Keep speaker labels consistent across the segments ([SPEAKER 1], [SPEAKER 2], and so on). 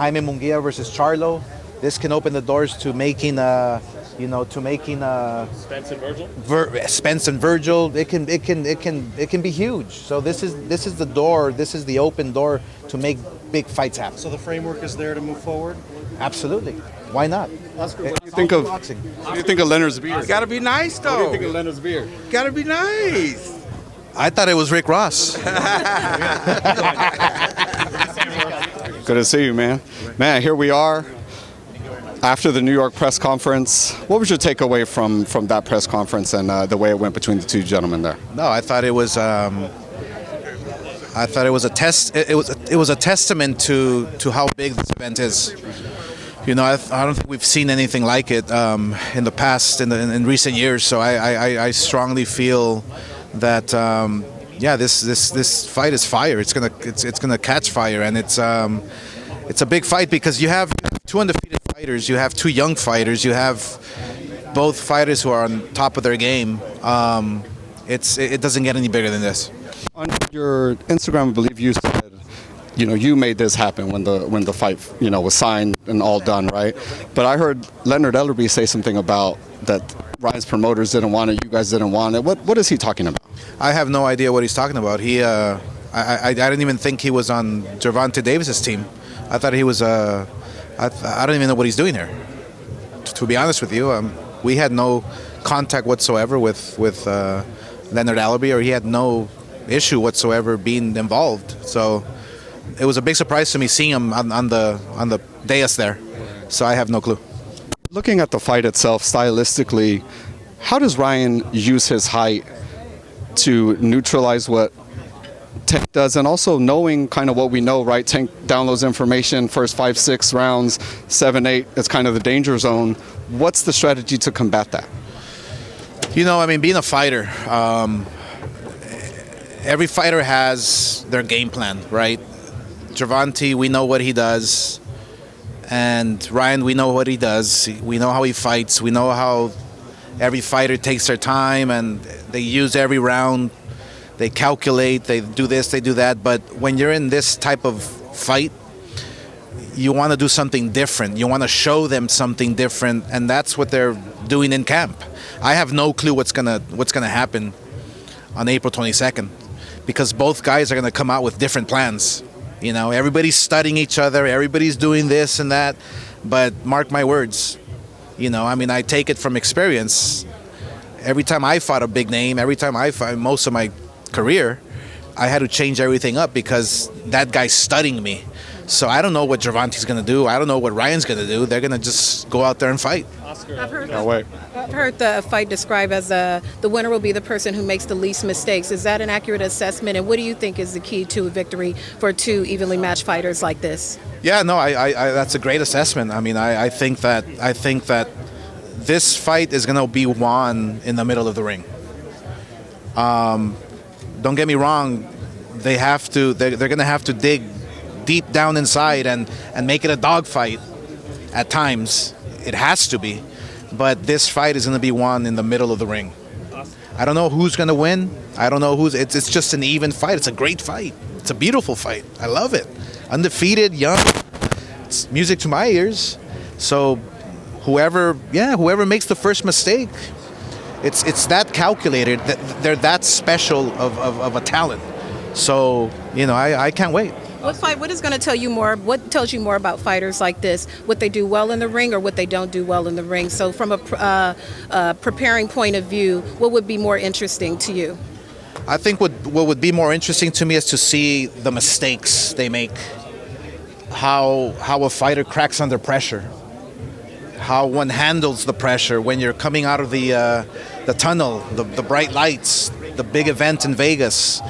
[SPEAKER 1] Jaime Munguia versus Charlo. This can open the doors to making Spence and Virgil. It can be huge. So this is the door. This is the open door to make big fights happen.
[SPEAKER 2] So the framework is there to move forward?
[SPEAKER 1] Absolutely. Why not?
[SPEAKER 2] Oscar,
[SPEAKER 3] What do you think of Leonard's beard?
[SPEAKER 4] Gotta be nice, though.
[SPEAKER 3] What do you think of Leonard's beard?
[SPEAKER 4] Gotta be nice.
[SPEAKER 1] I thought it was Rick Ross.
[SPEAKER 3] Good to see you, man. Man, here we are after the New York press conference. What was your takeaway from that press conference and the way it went between the two gentlemen there?
[SPEAKER 1] No, I thought it was. I thought it was a test. It was a testament to how big this event is. You know, I don't think we've seen anything like it in the past, in recent years. So I strongly feel that this fight is fire. It's gonna catch fire, and it's a big fight because you have two undefeated fighters, you have two young fighters, you have both fighters who are on top of their game. It doesn't get any bigger than this.
[SPEAKER 3] On your Instagram, I believe you said, you made this happen when the fight, was signed and all done, right? But I heard Leonard Ellerbe say something about that Ryan's promoters didn't want it, you guys didn't want it. What is he talking about?
[SPEAKER 1] I have no idea what he's talking about. I didn't even think he was on Gervonta Davis's team. I thought he was. I don't even know what he's doing here. To be honest with you, we had no contact whatsoever with Leonard Ellerbe, or he had no issue whatsoever being involved. So it was a big surprise to me seeing him on the dais there. So I have no clue.
[SPEAKER 3] Looking at the fight itself, stylistically, how does Ryan use his height to neutralize what Tank does, and also knowing kind of what we know, right? Tank downloads information, first 5-6 rounds, 7-8, it's kind of the danger zone. What's the strategy to combat that?
[SPEAKER 1] Being a fighter, every fighter has their game plan, right? Gervonta, we know what he does. And Ryan, we know what he does. We know how he fights. We know how every fighter takes their time and they use every round. They calculate, they do this, they do that. But when you're in this type of fight, you want to do something different. You want to show them something different, and that's what they're doing in camp. I have no clue what's gonna happen on April 22nd, because both guys are gonna come out with different plans. Everybody's studying each other, everybody's doing this and that, but mark my words, I take it from experience. Every time I fought a big name, every time I fought, most of my career, I had to change everything up because that guy's studying me. So I don't know what Gervonta's going to do. I don't know what Ryan's going to do. They're going to just go out there and fight.
[SPEAKER 5] I've heard the fight described as the winner will be the person who makes the least mistakes. Is that an accurate assessment? And what do you think is the key to a victory for two evenly matched fighters like this?
[SPEAKER 1] Yeah, no, I that's a great assessment. I think that this fight is going to be won in the middle of the ring. Don't get me wrong. They're going to have to dig deep down inside and make it a dogfight at times. It has to be. But this fight is going to be won in the middle of the ring. I don't know who's going to win. I don't know it's just an even fight. It's a great fight. It's a beautiful fight. I love it. Undefeated, young. It's music to my ears. So whoever makes the first mistake, it's that calculated. They're that special of a talent. So, I can't wait.
[SPEAKER 5] What is going to tell you more? What tells you more about fighters like this? What they do well in the ring or what they don't do well in the ring? So from a preparing point of view, what would be more interesting to you?
[SPEAKER 1] I think what would be more interesting to me is to see the mistakes they make, how a fighter cracks under pressure, how one handles the pressure when you're coming out of the tunnel, the bright lights, the big event in Vegas,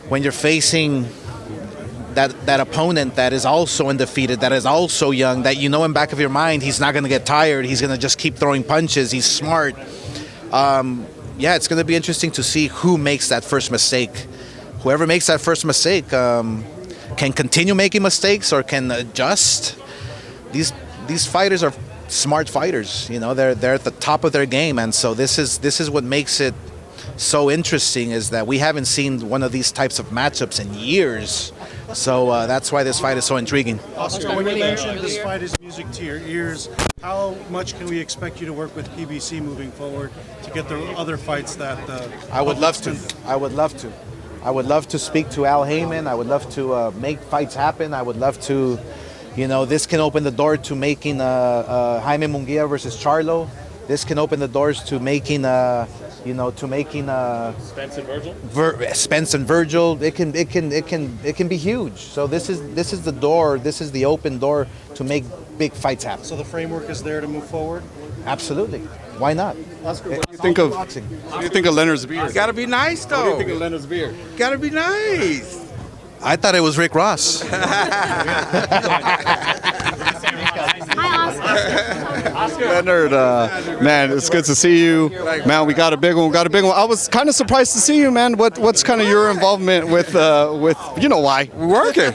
[SPEAKER 1] when you're facing that opponent that is also undefeated, that is also young, that in the back of your mind, he's not going to get tired, he's going to just keep throwing punches, he's smart. It's going to be interesting to see who makes that first mistake. Whoever makes that first mistake can continue making mistakes or can adjust. These fighters are smart fighters. They're at the top of their game, and so this is what makes it so interesting, is that we haven't seen one of these types of matchups in years. So that's why this fight is so intriguing.
[SPEAKER 2] Oscar, when you mentioned this fight is music to your ears, how much can we expect you to work with PBC moving forward to get the other fights that
[SPEAKER 1] I would love to. I would love to. I would love to speak to Al Heyman. I would love to make fights happen. I would love to, this can open the door to making Jaime Munguia versus Charlo. This can open the doors to making,
[SPEAKER 6] Spence and Virgil?
[SPEAKER 1] Spence and Virgil. It can be huge. So this is the door. This is the open door to make big fights happen.
[SPEAKER 2] So the framework is there to move forward?
[SPEAKER 1] Absolutely. Why not?
[SPEAKER 3] Oscar, what do you think of Leonard's beard?
[SPEAKER 4] Gotta be nice, though.
[SPEAKER 3] What do you think of Leonard's beard?
[SPEAKER 4] Gotta be nice.
[SPEAKER 1] I thought it was Rick Ross.
[SPEAKER 3] Leonard, man, it's good to see you. Man, we got a big one. I was kind of surprised to see you, man. What's kind of your involvement with why?
[SPEAKER 4] Working.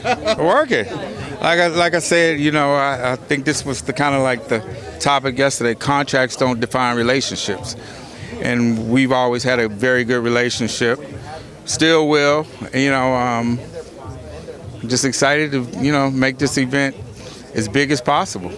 [SPEAKER 4] Like I said, I think this was the kind of like the topic yesterday. Contracts don't define relationships, and we've always had a very good relationship. Still will. Just excited to make this event as big as possible.